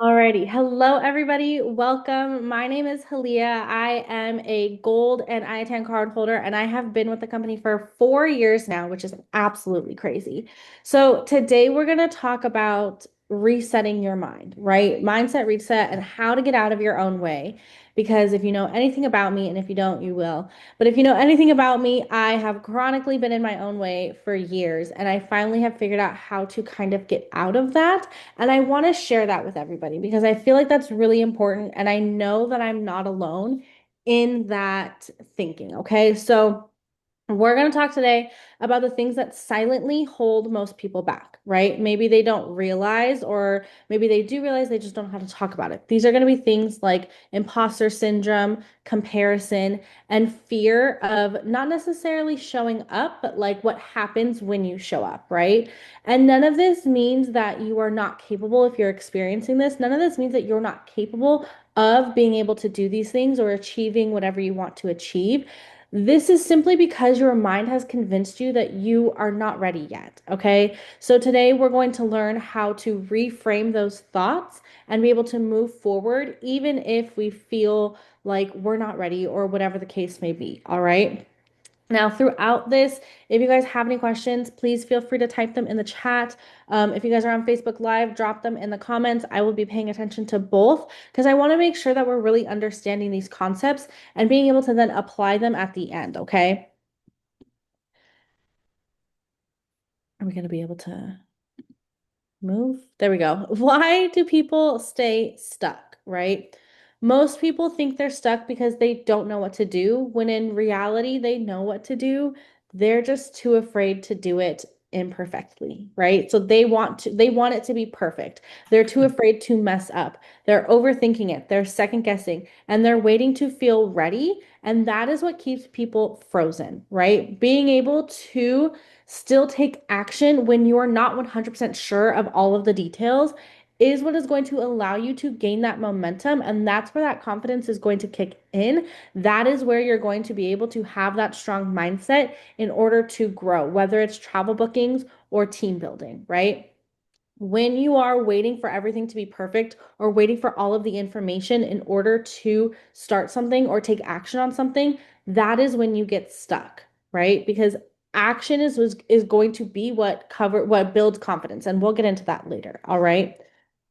Alrighty. Hello, everybody. Welcome. My name is Halia. I am a gold and I-10 card holder, and I have been with the company for 4 years now, which is absolutely crazy. So, today we're going to talk about resetting your mind, right? Mindset reset and how to get out of your own way. Because if you know anything about me, and if you don't, you will. But if you know anything about me, I have chronically been in my own way for years, and I finally have figured out how to kind of get out of that. And I want to share that with everybody because I feel like that's really important. And I know that I'm not alone in that thinking. Okay. So, we're going to talk today about the things that silently hold most people back, right? Maybe they don't realize, or maybe they do realize, they just don't know how to talk about it. These are going to be things like imposter syndrome, comparison, and fear of not necessarily showing up, but like what happens when you show up, right? And none of this means that you are not capable if you're experiencing this. None of this means that you're not capable of being able to do these things or achieving whatever you want to achieve. This is simply because your mind has convinced you that you are not ready yet. Okay. So today we're going to learn how to reframe those thoughts and be able to move forward, even if we feel like we're not ready or whatever the case may be. All right. Now, throughout this, if you guys have any questions, please feel free to type them in the chat. If you guys are on Facebook Live, drop them in the comments. I will be paying attention to both because I want to make sure that we're really understanding these concepts and being able to then apply them at the end, okay? Are we going to be able to move? There we go. Why do people stay stuck, right? Most people think they're stuck because they don't know what to do, when in reality, they know what to do. They're just too afraid to do it imperfectly, right? So they want it to be perfect. They're too afraid to mess up. They're overthinking it. They're second guessing, and they're waiting to feel ready. And that is what keeps people frozen, right? Being able to still take action when you're not 100% sure of all of the details is what is going to allow you to gain that momentum. And that's where that confidence is going to kick in. That is where you're going to be able to have that strong mindset in order to grow, whether it's travel bookings or team building, right? When you are waiting for everything to be perfect or waiting for all of the information in order to start something or take action on something, that is when you get stuck, right? Because action is going to be what builds confidence, and we'll get into that later, all right?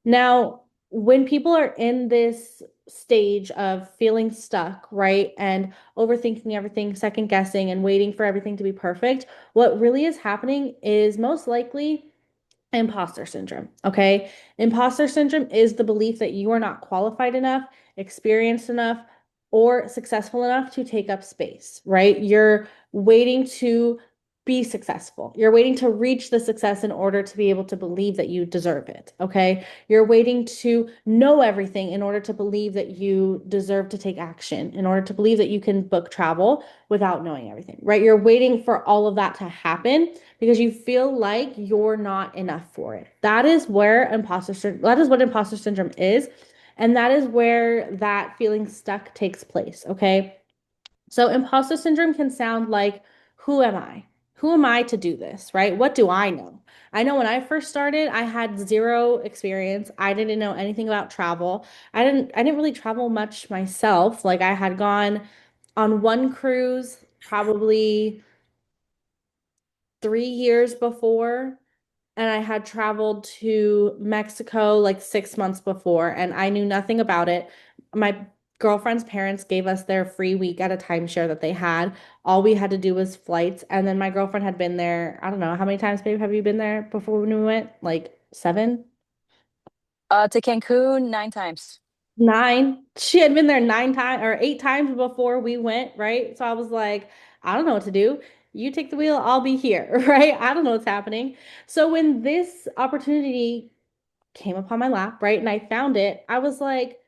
Now, when people are in this stage of feeling stuck, right, and overthinking everything, second guessing, and waiting for everything to be perfect, what really is happening is most likely imposter syndrome. Okay. Imposter syndrome is the belief that you are not qualified enough, experienced enough, or successful enough to take up space, right? You're waiting to be successful. You're waiting to reach the success in order to be able to believe that you deserve it. Okay. You're waiting to know everything in order to believe that you deserve to take action, in order to believe that you can book travel without knowing everything, right? You're waiting for all of that to happen because you feel like you're not enough for it. That is what imposter syndrome is, and that is where that feeling stuck takes place, okay? So imposter syndrome can sound like, who am I? Who am I to do this, right? What do I know? I know when I first started, I had zero experience. I didn't know anything about travel. I didn't really travel much myself. Like I had gone on one cruise probably 3 years before, and I had traveled to Mexico like 6 months before, and I knew nothing about it. My girlfriend's parents gave us their free week at a timeshare that they had. All we had to do was flights, and then my girlfriend had been there. I don't know how many times, babe, have you been there before when we went? Like seven? To Cancun 9 times. Nine. She had been there 9 times or 8 times before we went, right? So I was like, I don't know what to do. You take the wheel, I'll be here, right? I don't know what's happening. So when this opportunity came upon my lap, right, and I found it, I was like,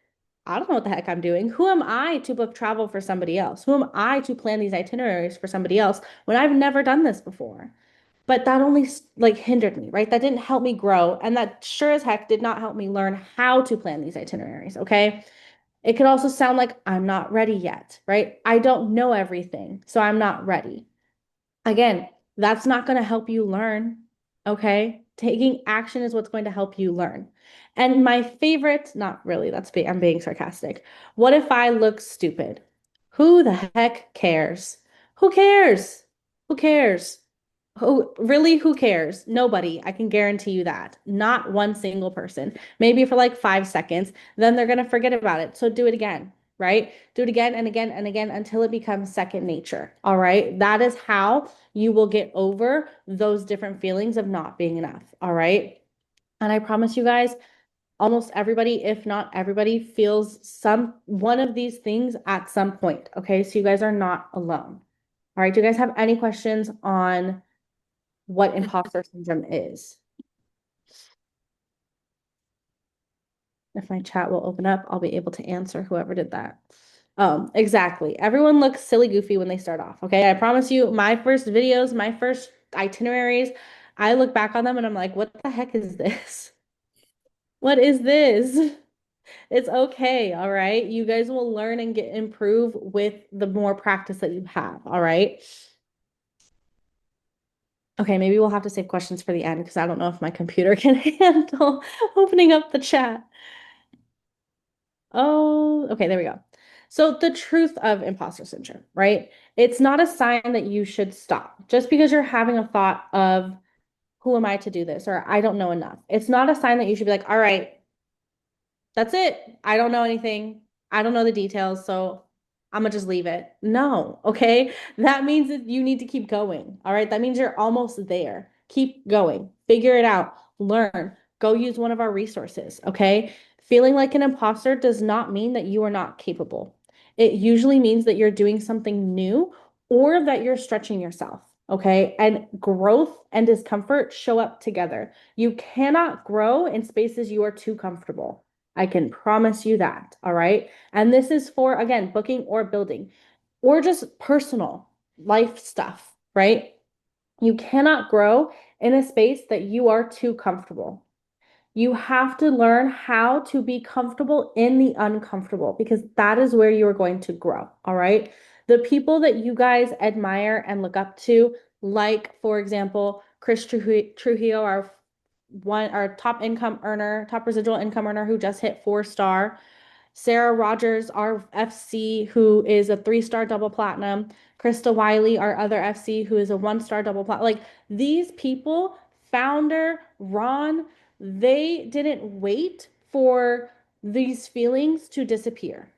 I don't know what the heck I'm doing. Who am I to book travel for somebody else? Who am I to plan these itineraries for somebody else when I've never done this before? But that only like hindered me, right? That didn't help me grow. And that sure as heck did not help me learn how to plan these itineraries. Okay. It could also sound like I'm not ready yet, right? I don't know everything, so I'm not ready. Again, that's not going to help you learn. Okay. Taking action is what's going to help you learn. And my favorite, not really, I'm being sarcastic. What if I look stupid? Who the heck cares? Who cares? Who cares? Who cares? Nobody. I can guarantee you that. Not one single person. Maybe for like 5 seconds, then they're going to forget about it. So do it again, right? Do it again and again and again until it becomes second nature. All right. That is how you will get over those different feelings of not being enough. All right. And I promise you guys, almost everybody, if not everybody, feels some one of these things at some point. Okay. So you guys are not alone. All right. Do you guys have any questions on what imposter syndrome is? If my chat will open up, I'll be able to answer whoever did that. Exactly. Everyone looks silly goofy when they start off. Okay. I promise you, my first videos, my first itineraries, I look back on them and I'm like, what the heck is this? What is this? It's okay. All right. You guys will learn and get improve with the more practice that you have. All right. Okay, maybe we'll have to save questions for the end because I don't know if my computer can handle opening up the chat. Oh, okay, there we go. So the truth of imposter syndrome, right? It's not a sign that you should stop. Just because you're having a thought of who am I to do this or I don't know enough. It's not a sign that you should be like, all right, that's it. I don't know anything. I don't know the details, so I'm gonna just leave it. No, okay? That means that you need to keep going. All right? That means you're almost there. Keep going. Figure it out. Learn. Go use one of our resources, okay? Feeling like an imposter does not mean that you are not capable. It usually means that you're doing something new or that you're stretching yourself, okay? And growth and discomfort show up together. You cannot grow in spaces you are too comfortable. I can promise you that. All right. And this is for, again, booking or building or just personal life stuff, right? You cannot grow in a space that you are too comfortable. You have to learn how to be comfortable in the uncomfortable because that is where you are going to grow. All right. The people that you guys admire and look up to, like, for example, Chris Trujillo, our top income earner, top residual income earner who just hit 4 star. Sarah Rogers, our FC, who is a 3 star double platinum. Krista Wiley, our other FC, who is a 1 star double platinum. Like these people, founder, Ron, they didn't wait for these feelings to disappear.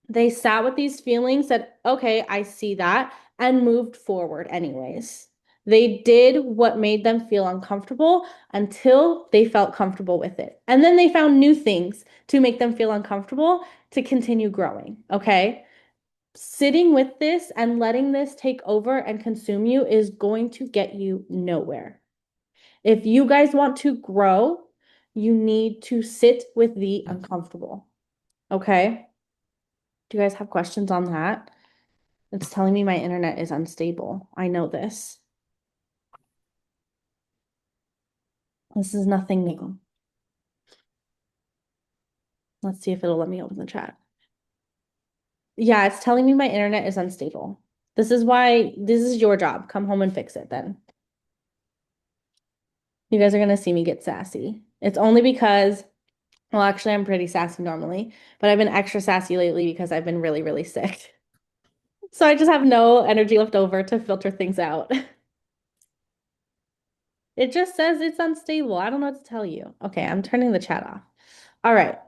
They sat with these feelings, said, okay, I see that, and moved forward anyways. They did what made them feel uncomfortable until they felt comfortable with it. And then they found new things to make them feel uncomfortable to continue growing. Okay. Sitting with this and letting this take over and consume you is going to get you nowhere. If you guys want to grow, you need to sit with the uncomfortable. Okay. Do you guys have questions on that? It's telling me my internet is unstable. I know this. This is nothing new. Let's see if it'll let me open the chat. Yeah, it's telling me my internet is unstable. This is why this is your job. Come home and fix it then. You guys are gonna see me get sassy. It's only because, well, actually, I'm pretty sassy normally, but I've been extra sassy lately because I've been really, really sick. So I just have no energy left over to filter things out. It just says it's unstable. I don't know what to tell you. Okay, I'm turning the chat off. All right,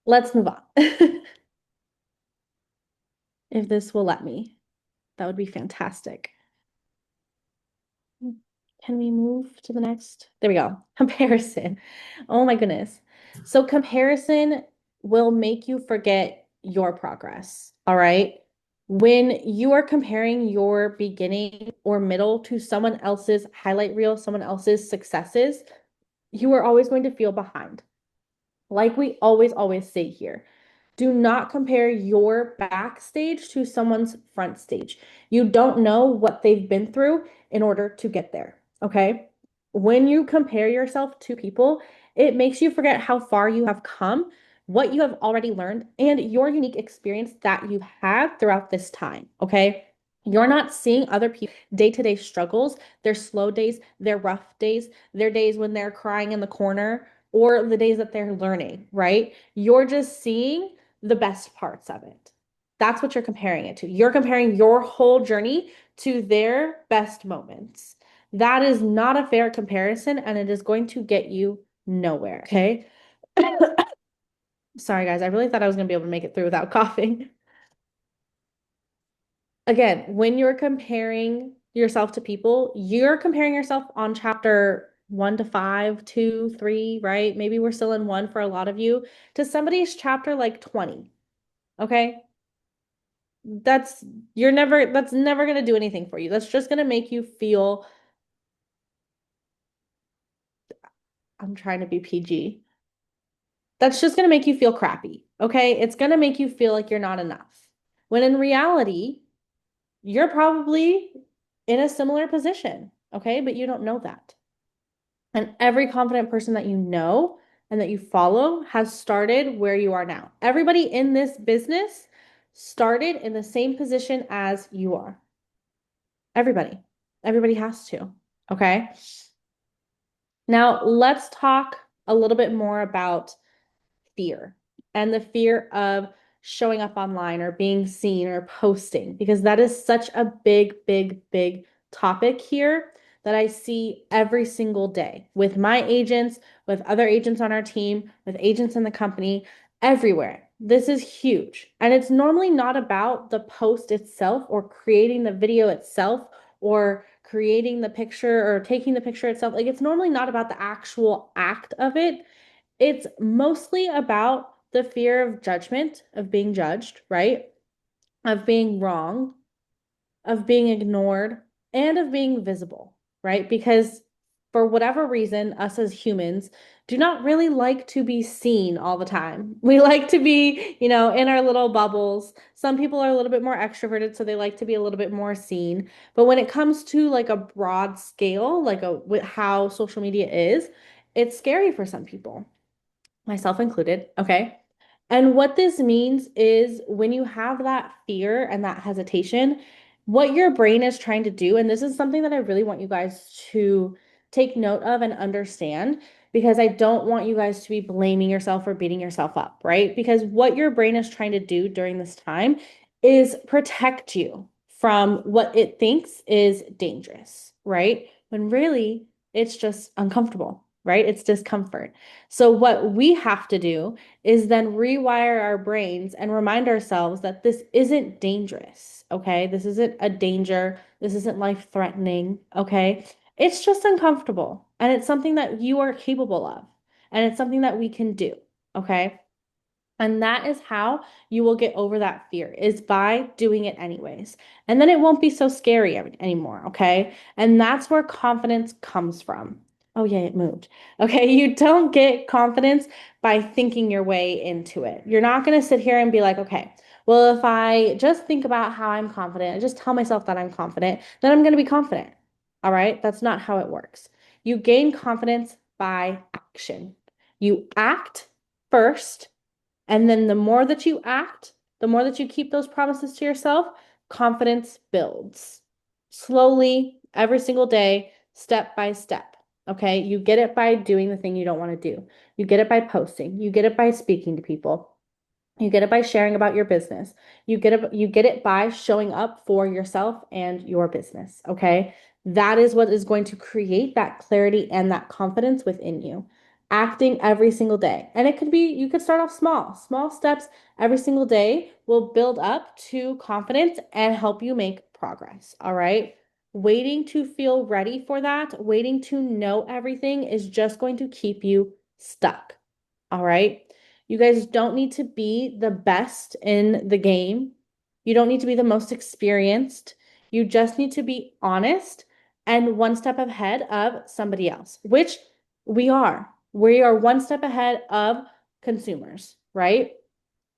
let's move on. If this will let me, that would be fantastic. Can we move to the next? There we go. Comparison. Oh my goodness. So comparison will make you forget your progress. All right. When you are comparing your beginning or middle to someone else's highlight reel, someone else's successes, you are always going to feel behind. Like we always say here, do not compare your backstage to someone's front stage. You don't know what they've been through in order to get there. Okay. When you compare yourself to people, it makes you forget how far you have come, what you have already learned, and your unique experience that you've had throughout this time. Okay. You're not seeing other people day-to-day struggles, their slow days, their rough days, their days when they're crying in the corner, or the days that they're learning, right? You're just seeing the best parts of it. That's what you're comparing it to. You're comparing your whole journey to their best moments. That is not a fair comparison, and it is going to get you nowhere, okay? Sorry, guys. I really thought I was going to be able to make it through without coughing. Again, when you're comparing yourself to people, you're comparing yourself on chapter 1 to 5, 2, 3, right? Maybe we're still in one for a lot of you, to somebody's chapter like 20. Okay. That's that's never going to do anything for you. That's just going to make you feel, I'm trying to be PG. That's just going to make you feel crappy. Okay. It's going to make you feel like you're not enough. When in reality, you're probably in a similar position. Okay. But you don't know that. And every confident person that you know and that you follow has started where you are now. Everybody in this business started in the same position as you are. Everybody. Everybody has to. Okay. Now let's talk a little bit more about fear and the fear of showing up online or being seen or posting, because that is such a big, big, big topic here that I see every single day with my agents, with other agents on our team, with agents in the company, everywhere. This is huge. And it's normally not about the post itself or creating the video itself or creating the picture or taking the picture itself. Like, it's normally not about the actual act of it. It's mostly about the fear of judgment, of being judged, right? Of being wrong, of being ignored, and of being visible, right? Because for whatever reason, us as humans do not really like to be seen all the time. We like to be, in our little bubbles. Some people are a little bit more extroverted, so they like to be a little bit more seen. But when it comes to like a broad scale, like with how social media is, it's scary for some people, myself included. Okay. And what this means is when you have that fear and that hesitation, what your brain is trying to do, and this is something that I really want you guys to take note of and understand, because I don't want you guys to be blaming yourself or beating yourself up, right? Because what your brain is trying to do during this time is protect you from what it thinks is dangerous, right? When really it's just uncomfortable, right? It's discomfort. So, what we have to do is then rewire our brains and remind ourselves that this isn't dangerous, okay? This isn't a danger. This isn't life-threatening, okay? It's just uncomfortable. And it's something that you are capable of. And it's something that we can do, okay? And that is how you will get over that fear, is by doing it anyways. And then it won't be so scary anymore, okay? And that's where confidence comes from. Oh, yeah, it moved. Okay, you don't get confidence by thinking your way into it. You're not going to sit here and be like, okay, well, if I just think about how I'm confident, I just tell myself that I'm confident, then I'm going to be confident. All right, that's not how it works. You gain confidence by action. You act first, and then the more that you act, the more that you keep those promises to yourself, confidence builds slowly, every single day, step by step. Okay. You get it by doing the thing you don't want to do. You get it by posting. You get it by speaking to people. You get it by sharing about your business. You get it by showing up for yourself and your business, okay? That is what is going to create that clarity and that confidence within you. Acting every single day. And it could be, you could start off small. Small steps every single day will build up to confidence and help you make progress, all right? Waiting to feel ready for that, waiting to know everything is just going to keep you stuck, all right? You guys don't need to be the best in the game. You don't need to be the most experienced. You just need to be honest and one step ahead of somebody else, which we are. We are one step ahead of consumers, right?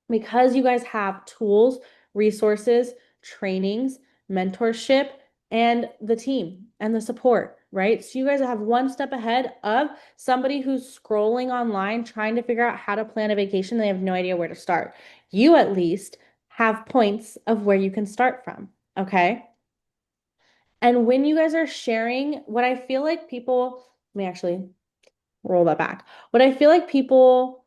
Because you guys have tools, resources, trainings, mentorship, and the team and the support, right? So you guys have one step ahead of somebody who's scrolling online trying to figure out how to plan a vacation. They have no idea where to start. You at least have points of where you can start from, okay? And when you guys are sharing, what I feel like people, let me actually roll that back. What I feel like people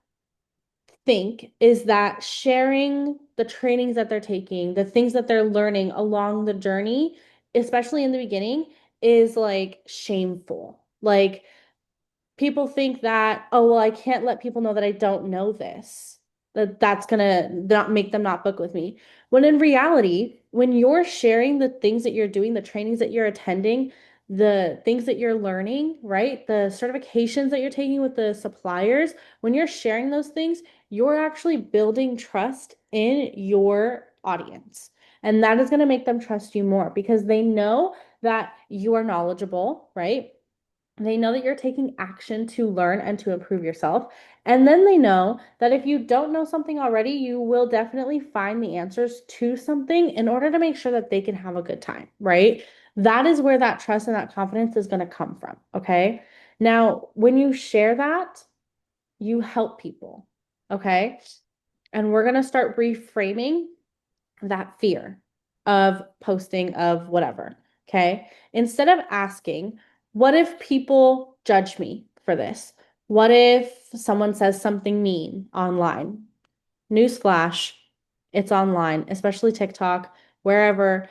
think is that sharing the trainings that they're taking, the things that they're learning along the journey, especially in the beginning, is like shameful. Like people think that, oh, well, I can't let people know that I don't know this. That's gonna not make them not book with me. When in reality, when you're sharing the things that you're doing, the trainings that you're attending, the things that you're learning, right? The certifications that you're taking with the suppliers, when you're sharing those things, you're actually building trust in your audience. And that is going to make them trust you more because they know that you are knowledgeable, right? They know that you're taking action to learn and to improve yourself. And then they know that if you don't know something already, you will definitely find the answers to something in order to make sure that they can have a good time, right? That is where that trust and that confidence is going to come from. Okay. Now, when you share that, you help people. Okay. And we're going to start reframing that fear of posting of whatever. Okay. Instead of asking, what if people judge me for this? What if someone says something mean online? Newsflash, it's online, especially TikTok, wherever.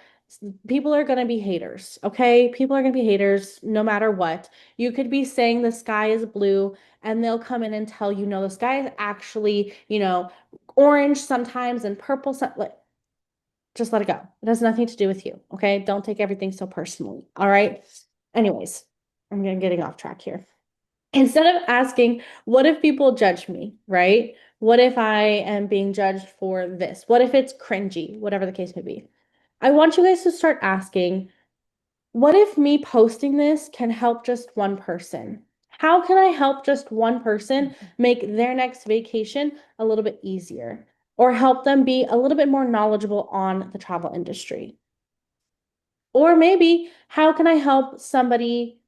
People are going to be haters, okay? People are going to be haters no matter what. You could be saying the sky is blue, and they'll come in and tell you, no, the sky is actually, orange sometimes and purple. Like, just let it go. It has nothing to do with you. Okay. Don't take everything so personally. All right. Anyways, getting off track here. Instead of asking, what if people judge me? Right? What if I am being judged for this? What if it's cringy? Whatever the case may be. I want you guys to start asking, what if me posting this can help just one person? How can I help just one person make their next vacation a little bit easier or help them be a little bit more knowledgeable on the travel industry? Or maybe, how can I help somebody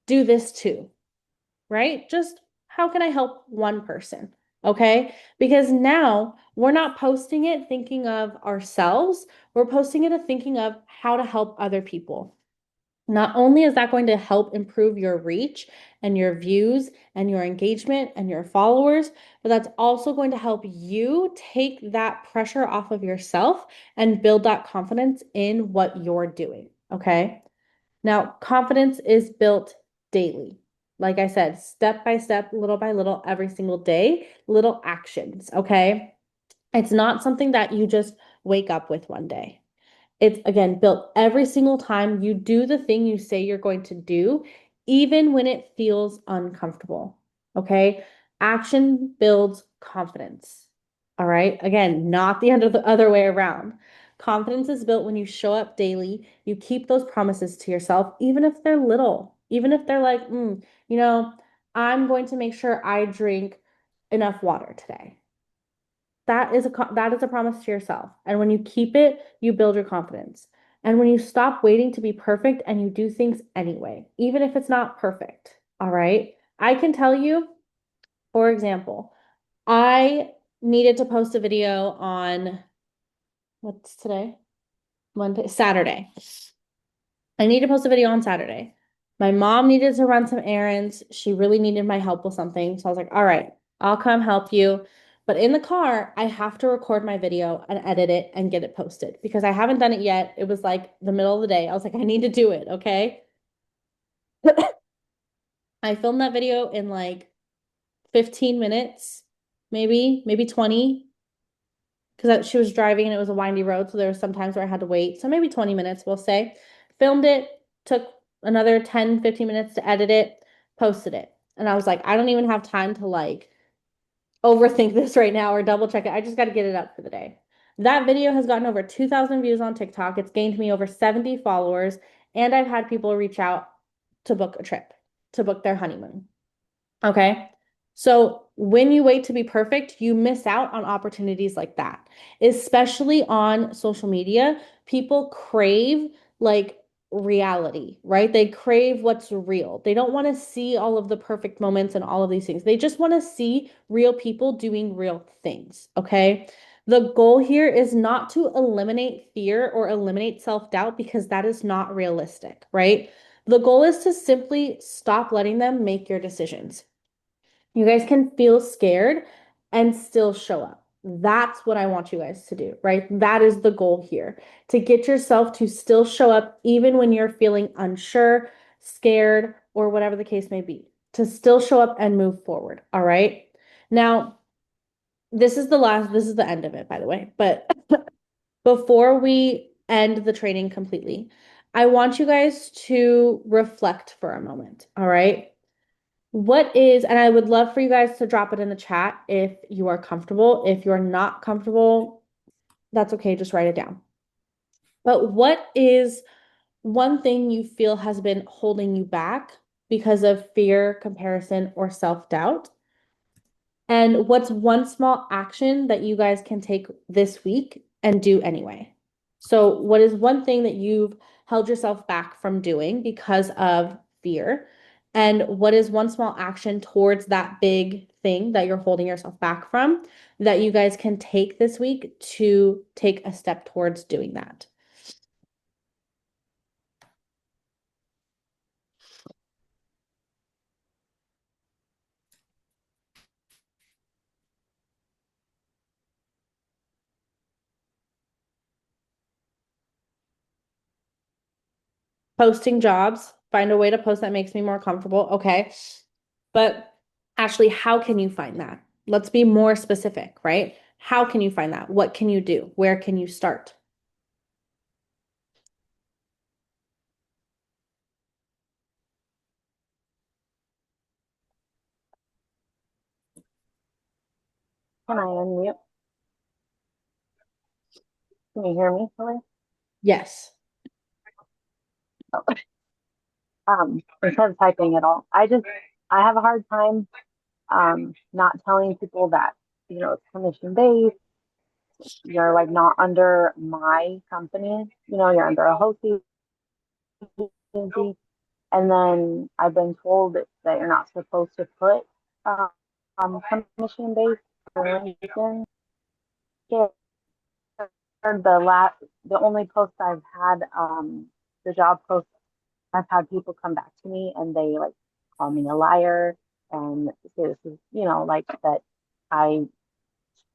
do this too? Right? Just how can I help one person? Okay. Because now we're not posting it thinking of ourselves, we're posting it thinking of how to help other people. Not only is that going to help improve your reach and your views and your engagement and your followers, but that's also going to help you take that pressure off of yourself and build that confidence in what you're doing. Okay. Now, confidence is built daily. Like I said, step by step, little by little, every single day, little actions. Okay. It's not something that you just wake up with one day. It's again built every single time you do the thing you say you're going to do, even when it feels uncomfortable. Okay. Action builds confidence. All right. Again, not the other way around. Confidence is built when you show up daily, you keep those promises to yourself, even if they're little, even if they're like, you know, I'm going to make sure I drink enough water today. That is a promise to yourself. And when you keep it, you build your confidence. And when you stop waiting to be perfect and you do things anyway, even if it's not perfect. All right? I can tell you, for example, I needed to post a video on what's today? Monday, Saturday. I need to post a video on Saturday. My mom needed to run some errands. She really needed my help with something. So I was like, all right, I'll come help you. But in the car, I have to record my video and edit it and get it posted because I haven't done it yet. It was like the middle of the day. I was like, I need to do it. Okay. I filmed that video in like 15 minutes, maybe 20, because she was driving and it was a windy road. So there was some times where I had to wait. So maybe 20 minutes, we'll say. Filmed it, took another 10, 15 minutes to edit it, posted it. And I was like, I don't even have time to like overthink this right now or double check it. I just got to get it up for the day. That video has gotten over 2,000 views on TikTok. It's gained me over 70 followers. And I've had people reach out to book a trip, to book their honeymoon. Okay. So when you wait to be perfect, you miss out on opportunities like that, especially on social media. People crave like reality, right? They crave what's real. They don't want to see all of the perfect moments and all of these things. They just want to see real people doing real things. Okay. The goal here is not to eliminate fear or eliminate self-doubt because that is not realistic, right? The goal is to simply stop letting them make your decisions. You guys can feel scared and still show up. That's what I want you guys to do, right? That is the goal here, to get yourself to still show up even when you're feeling unsure, scared, or whatever the case may be, to still show up and move forward. All right. Now, this is the end of it, by the way. But before we end the training completely, I want you guys to reflect for a moment. All right. What is, and I would love for you guys to drop it in the chat if you are comfortable. If you're not comfortable, that's okay. Just write it down. But what is one thing you feel has been holding you back because of fear, comparison, or self-doubt? And what's one small action that you guys can take this week and do anyway? So, what is one thing that you've held yourself back from doing because of fear? And what is one small action towards that big thing that you're holding yourself back from that you guys can take this week to take a step towards doing that? Posting jobs, find a way to post that makes me more comfortable. Okay. But Ashley, how can you find that? Let's be more specific, right? How can you find that? What can you do? Where can you start? Can I unmute? Can you hear me, Kelly? Yes. Instead of typing it all, I have a hard time not telling people that, it's commission based. You're like not under my company, you're under a hosting agency. And then I've been told that you're not supposed to put commission based or LinkedIn. The only post I've had, the job post, I've had people come back to me and they like call me a liar and say this is, like that I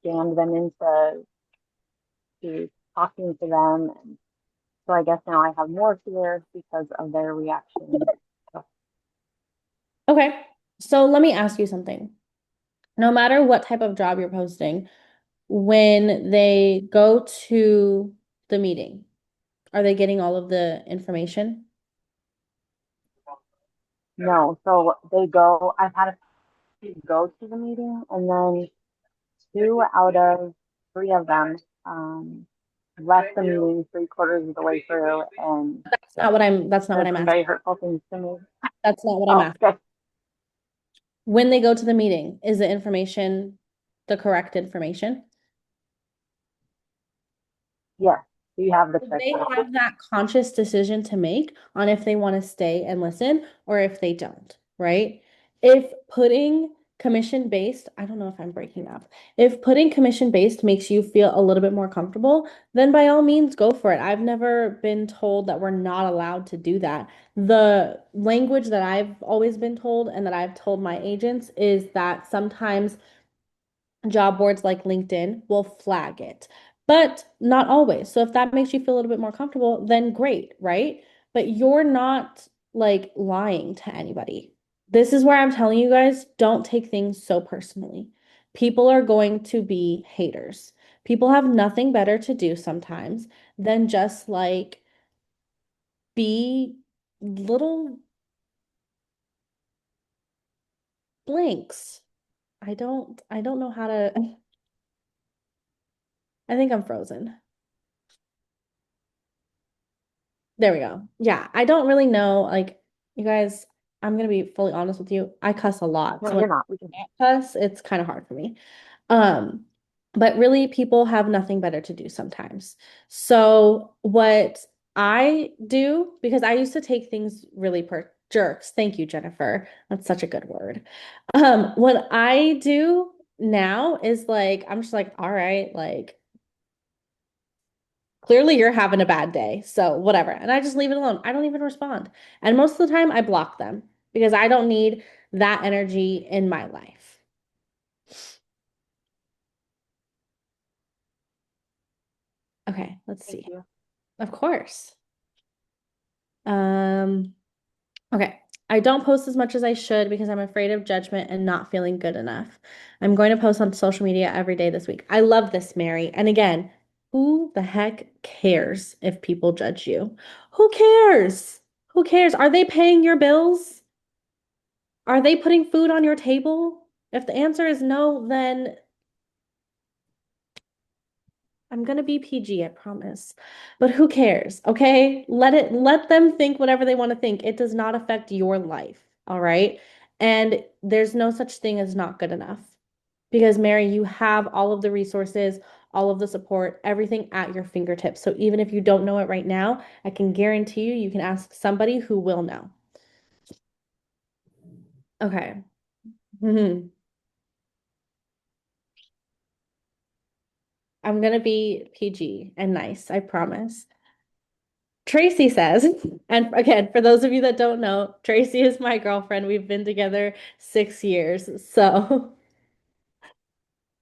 scammed them into talking to them. And so I guess now I have more fear because of their reaction. Okay. So let me ask you something. No matter what type of job you're posting, when they go to the meeting, are they getting all of the information? No, so I've had a few go to the meeting and then 2 out of 3 of them left the meeting 3/4 of the way through and That's not what said I'm some asking. very hurtful things to me. That's not what I'm Oh, asking. okay. When they go to the meeting, is the information the correct information? Yes, you have the They checklist. have that conscious decision to make on if they want to stay and listen or if they don't, right? If putting commission based, I don't know if I'm breaking up. If putting commission based makes you feel a little bit more comfortable, then by all means go for it. I've never been told that we're not allowed to do that. The language that I've always been told and that I've told my agents is that sometimes job boards like LinkedIn will flag it, but not always. So if that makes you feel a little bit more comfortable, then great, right? But you're not like lying to anybody. This is where I'm telling you guys, don't take things so personally. People are going to be haters. People have nothing better to do sometimes than just like be little blanks. I don't know how to, I think I'm frozen. There we go. Yeah, I don't really know. Like, you guys, I'm gonna be fully honest with you. I cuss a lot. No, So when you're not. We can. I cuss, it's kind of hard for me. Um, but really, people have nothing better to do sometimes. So what I do, because I used to take things really per jerks. Thank you, Jennifer. That's such a good word. What I do now is like, I'm just like, all right, like Clearly you're having a bad day. So whatever. And I just leave it alone. I don't even respond. And most of the time I block them because I don't need that energy in my life. Okay, let's Thank see. you. Of course. Um, okay. I don't post as much as I should because I'm afraid of judgment and not feeling good enough. I'm going to post on social media every day this week. I love this, Mary. And again, who the heck cares if people judge you? Who cares? Who cares? Are they paying your bills? Are they putting food on your table? If the answer is no, then I'm gonna be PG, I promise. But who cares? Okay? Let them think whatever they want to think. It does not affect your life, all right? And there's no such thing as not good enough. Because Mary, you have all of the resources, all of the support, everything at your fingertips. So even if you don't know it right now, I can guarantee you can ask somebody who will know. Okay. I'm gonna be PG and nice, I promise. Tracy says, and again, for those of you that don't know, Tracy is my girlfriend. We've been together 6 years. So,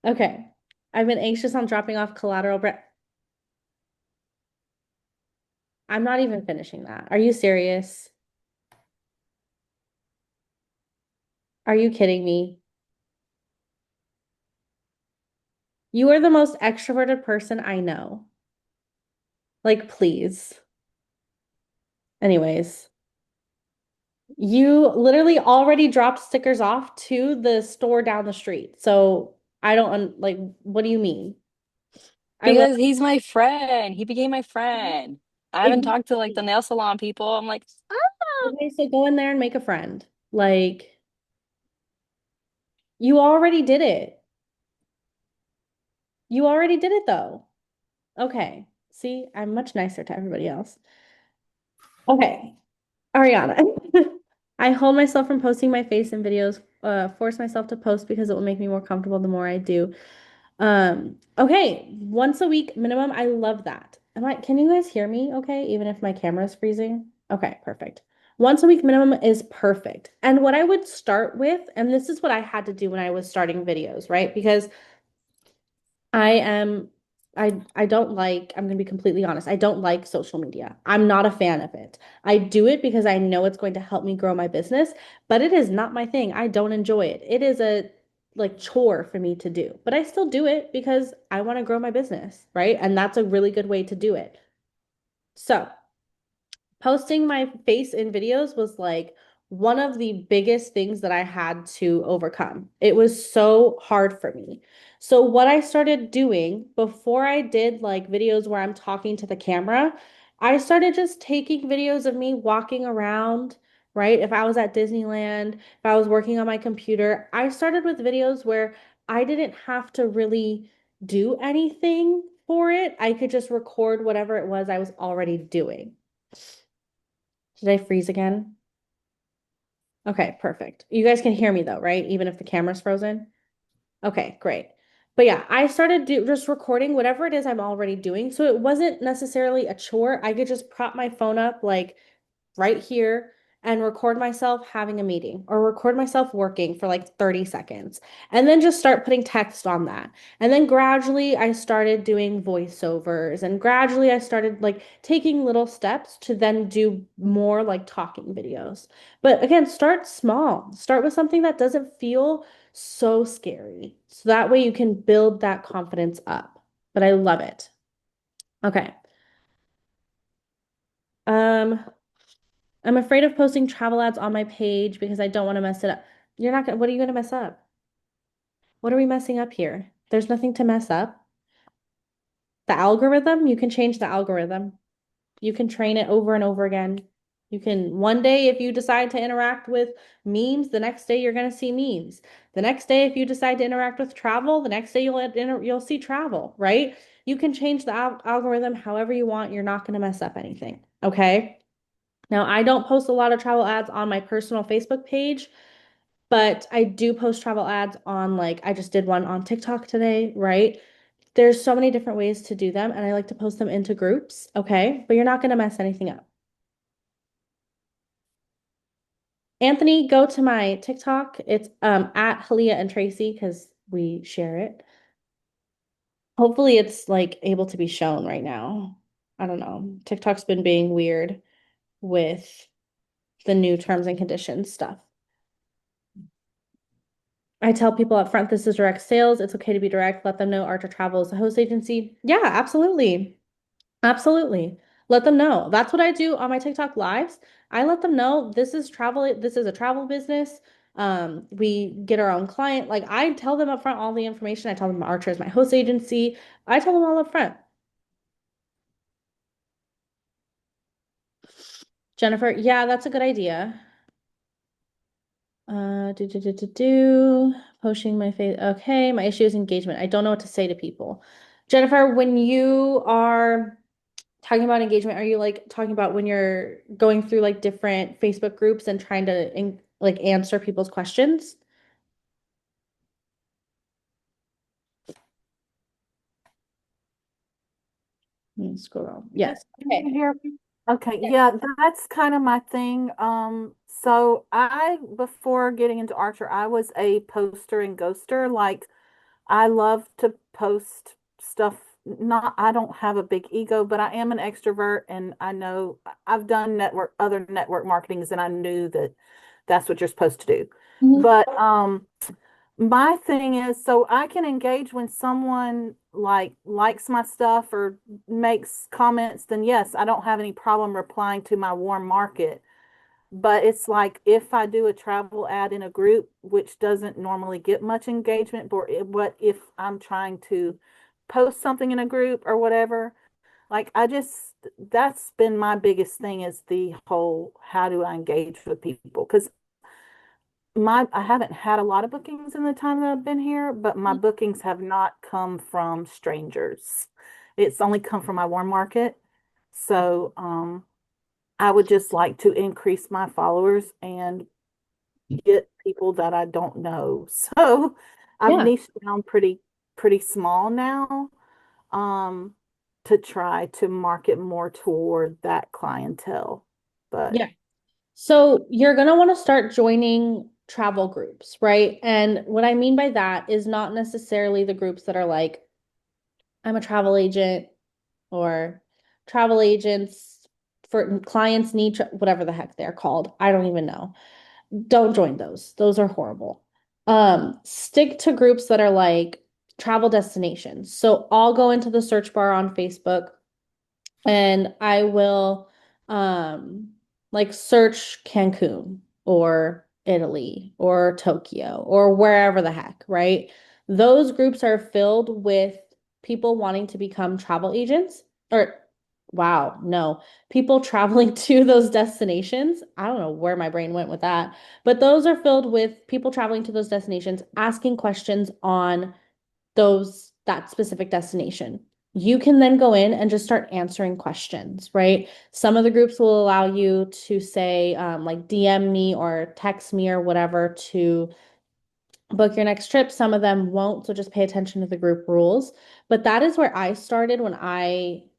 okay. I've been anxious on dropping off collateral. I'm not even finishing that. Are you serious? Are you kidding me? You are the most extroverted person I know. Like, please. Anyways, you literally already dropped stickers off to the store down the street. So I don't like, what do you mean? I love Because he's my friend. He became my friend. I haven't talked to like the exactly. nail salon people. I'm like, ah. Okay, so go in there and make a friend. Like, you already did it. You already did it though. Okay. See, I'm much nicer to everybody else. Okay. Ariana. I hold myself from posting my face in videos, force myself to post because it will make me more comfortable the more I do. Okay, once a week minimum. I love that. Can you guys hear me okay, even if my camera is freezing? Okay, perfect. Once a week minimum is perfect. And what I would start with, and this is what I had to do when I was starting videos, right? Because I am I don't like, I'm gonna be completely honest, I don't like social media. I'm not a fan of it. I do it because I know it's going to help me grow my business, but it is not my thing. I don't enjoy it. It is a like chore for me to do, but I still do it because I want to grow my business, right? And that's a really good way to do it. So, posting my face in videos was like one of the biggest things that I had to overcome. It was so hard for me. So, what I started doing before I did like videos where I'm talking to the camera, I started just taking videos of me walking around, right? If I was at Disneyland, if I was working on my computer, I started with videos where I didn't have to really do anything for it. I could just record whatever it was I was already doing. Did I freeze again? Okay, perfect. You guys can hear me though, right? Even if the camera's frozen? Okay, great. But yeah, I started just recording whatever it is I'm already doing. So it wasn't necessarily a chore. I could just prop my phone up like right here and record myself having a meeting or record myself working for like 30 seconds and then just start putting text on that. And then gradually I started doing voiceovers and gradually I started like taking little steps to then do more like talking videos. But again, start small. Start with something that doesn't feel so scary. So that way you can build that confidence up. But I love it. Okay. Um, I'm afraid of posting travel ads on my page because I don't want to mess it up. You're not gonna, what are you gonna mess up? What are we messing up here? There's nothing to mess up. The algorithm, you can change the algorithm. You can train it over and over again. You can, one day, if you decide to interact with memes, the next day you're gonna see memes. The next day, if you decide to interact with travel, the next day you'll see travel, right? You can change the algorithm however you want. You're not gonna mess up anything, okay? Now, I don't post a lot of travel ads on my personal Facebook page, but I do post travel ads on like I just did one on TikTok today, right? There's so many different ways to do them, and I like to post them into groups, okay? But you're not gonna mess anything up. Anthony, go to my TikTok. It's at Halia and Tracy because we share it. Hopefully it's like able to be shown right now. I don't know. TikTok's been being weird with the new terms and conditions stuff. I tell people up front this is direct sales. It's okay to be direct. Let them know Archer Travel is a host agency. Yeah, absolutely. Absolutely. Let them know. That's what I do on my TikTok lives. I let them know this is travel, this is a travel business. We get our own client. Like I tell them up front all the information. I tell them Archer is my host agency. I tell them all up front. Jennifer, yeah, that's a good idea. Posting my face. Okay, my issue is engagement. I don't know what to say to people. Jennifer, when you are talking about engagement, are you like talking about when you're going through like different Facebook groups and trying to like answer people's questions? Let me scroll down. Yes. Can you Okay. hear me? Okay, yeah, that's kind of my thing. So before getting into Archer, I was a poster and ghoster. Like, I love to post stuff. Not, I don't have a big ego, but I am an extrovert, and I know I've done other network marketings, and I knew that that's what you're supposed to do. Mhm. But my thing is, so I can engage when someone likes my stuff or makes comments, then yes, I don't have any problem replying to my warm market. But it's like if I do a travel ad in a group, which doesn't normally get much engagement, but what if I'm trying to post something in a group or whatever? Like that's been my biggest thing is the whole how do I engage with people? Because I haven't had a lot of bookings in the time that I've been here, but my bookings have not come from strangers. It's only come from my warm market. So I would just like to increase my followers and get people that I don't know. So I've Yeah. niched down pretty small now, um, to try to market more toward that clientele. But Yeah. So you're gonna want to start joining travel groups, right? And what I mean by that is not necessarily the groups that are like, I'm a travel agent or travel agents for clients need whatever the heck they're called. I don't even know. Don't join those. Those are horrible. Stick to groups that are like travel destinations. So I'll go into the search bar on Facebook and I will like search Cancun or Italy or Tokyo or wherever the heck, right? Those groups are filled with people wanting to become travel agents or wow, no, people traveling to those destinations. I don't know where my brain went with that, but those are filled with people traveling to those destinations, asking questions on that specific destination. You can then go in and just start answering questions, right? Some of the groups will allow you to say, like DM me or text me or whatever to book your next trip. Some of them won't, so just pay attention to the group rules. But that is where I started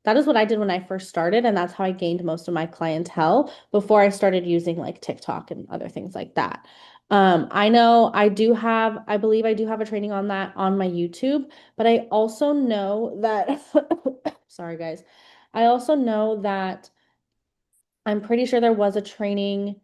that is what I did when I first started, and that's how I gained most of my clientele before I started using like TikTok and other things like that. I know I believe I do have a training on that on my YouTube, but I also know that, sorry guys, I also know that I'm pretty sure there was a training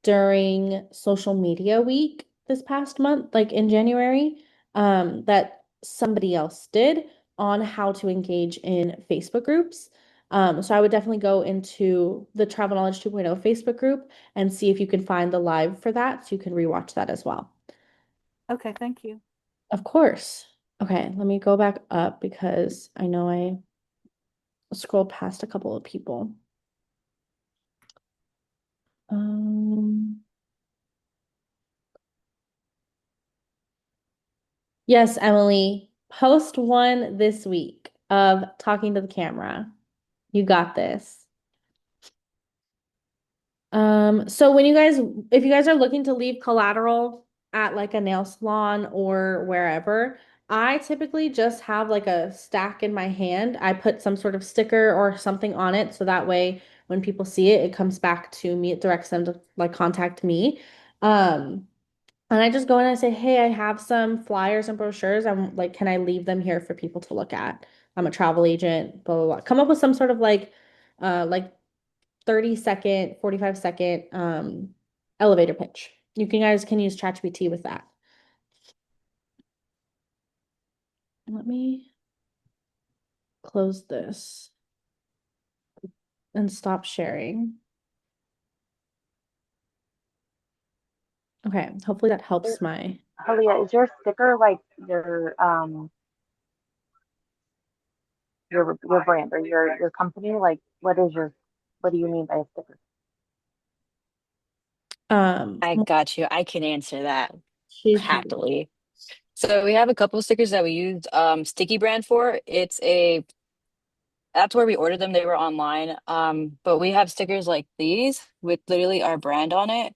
during social media week this past month, like in January, that somebody else did on how to engage in Facebook groups. So I would definitely go into the Travel Knowledge 2.0 Facebook group and see if you can find the live for that so you can rewatch that as well. okay, thank you. Of course. Okay, let me go back up because I know I scrolled past a couple of people. Um, Yes, Emily, post one this week of talking to the camera. You got this. So if you guys are looking to leave collateral at like a nail salon or wherever, I typically just have like a stack in my hand. I put some sort of sticker or something on it so that way when people see it, it comes back to me. It directs them to like contact me. Um, and I just go in and I say, hey, I have some flyers and brochures. I'm like, can I leave them here for people to look at? I'm a travel agent, blah, blah, blah. Come up with some sort of like 30-second, 45-second elevator pitch. You can guys can use ChatGPT with that. Let me close this and stop sharing. Okay, hopefully that helps my. Halia, is your sticker like your brand or your company? Like, what do you mean by a sticker? I Well, got you. I can answer that she's happily. So we have a couple stickers that we used Sticky Brand for. That's where we ordered them. They were online. But we have stickers like these with literally our brand on it.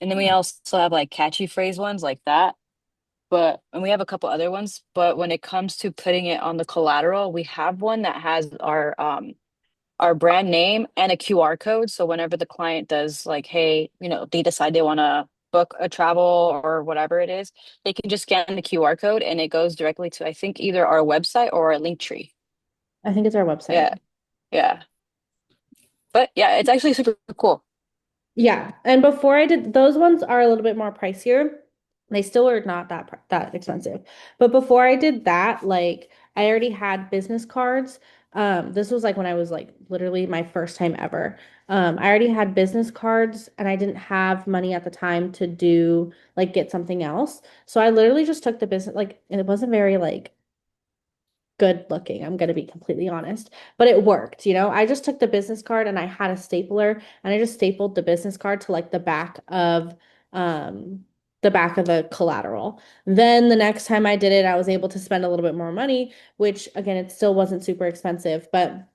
And then we also have like catchy phrase ones like that. And we have a couple other ones, but when it comes to putting it on the collateral, we have one that has our brand name and a QR code. So whenever the client does like, hey, they decide they want to book a travel or whatever it is, they can just scan the QR code and it goes directly to, I think, either our website or our link tree. I think it's our website. Yeah. Yeah. But yeah, it's actually super cool. Yeah, and before I did those ones are a little bit more pricier. They still are not that expensive. But before I did that, like I already had business cards. This was like when I was like literally my first time ever. I already had business cards and I didn't have money at the time to do like get something else. So I literally just took the business like and it wasn't very like good looking. I'm gonna be completely honest, but it worked, you know. I just took the business card and I had a stapler and I just stapled the business card to like um the back of the collateral. Then the next time I did it, I was able to spend a little bit more money, which again, it still wasn't super expensive, but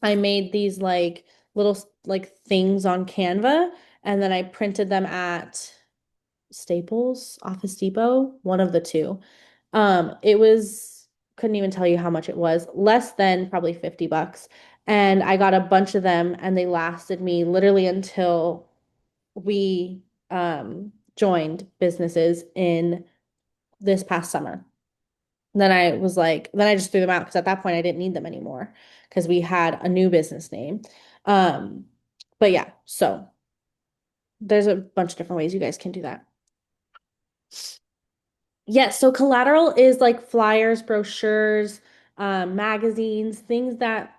I made these like little like things on Canva and then I printed them at Staples, Office Depot, one of the two. It was couldn't even tell you how much it was, less than probably $50. And I got a bunch of them and they lasted me literally until we joined businesses in this past summer. Then I was like, then I just threw them out because at that point I didn't need them anymore because we had a new business name. Um, but yeah, so there's a bunch of different ways you guys can do that. Yes, so collateral is like flyers, brochures, magazines, things that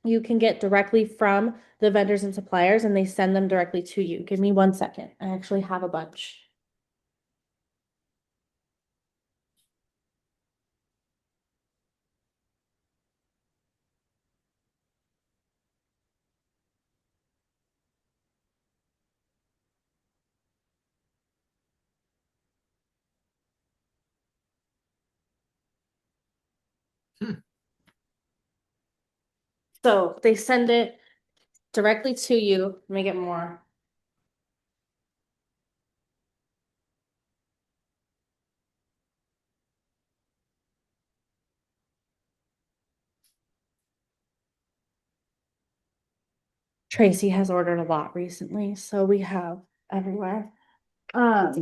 you can get directly from the vendors and suppliers, and they send them directly to you. Give me 1 second. I actually have a bunch. So they send it directly to you. Let me get more. Tracy has ordered a lot recently, so we have everywhere. But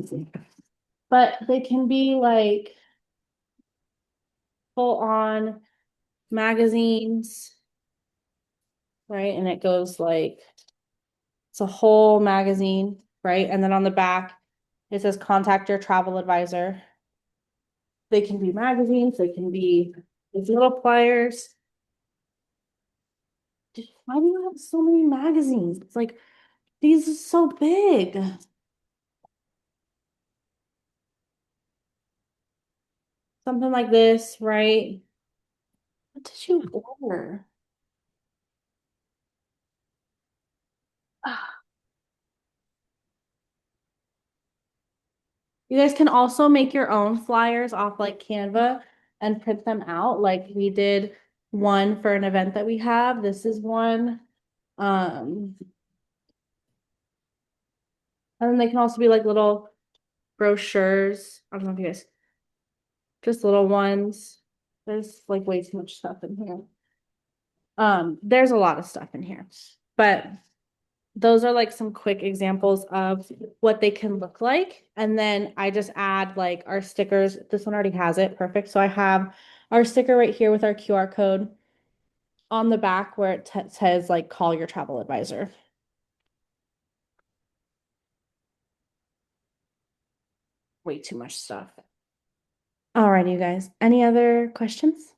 they can be like full on magazines, right? And it goes like it's a whole magazine, right? And then on the back, it says contact your travel advisor. They can be magazines, they can be these little pliers. Why do you have so many magazines? It's like these are so big. Something like this, right? What did you order? You guys can also make your own flyers off like Canva and print them out. Like we did one for an event that we have. This is one. Um, and then they can also be like little brochures. I don't know if you guys just little ones. There's like way too much stuff in here. There's a lot of stuff in here, but those are like some quick examples of what they can look like. And then I just add like our stickers. This one already has it. Perfect. So I have our sticker right here with our QR code on the back where it says like call your travel advisor. Way too much stuff. All right, you guys. Any other questions?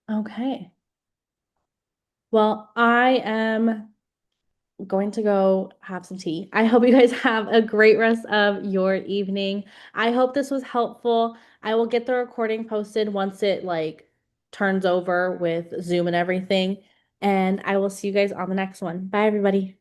Okay. Well, I am going to go have some tea. I hope you guys have a great rest of your evening. I hope this was helpful. I will get the recording posted once it like turns over with Zoom and everything. And I will see you guys on the next one. Bye, everybody.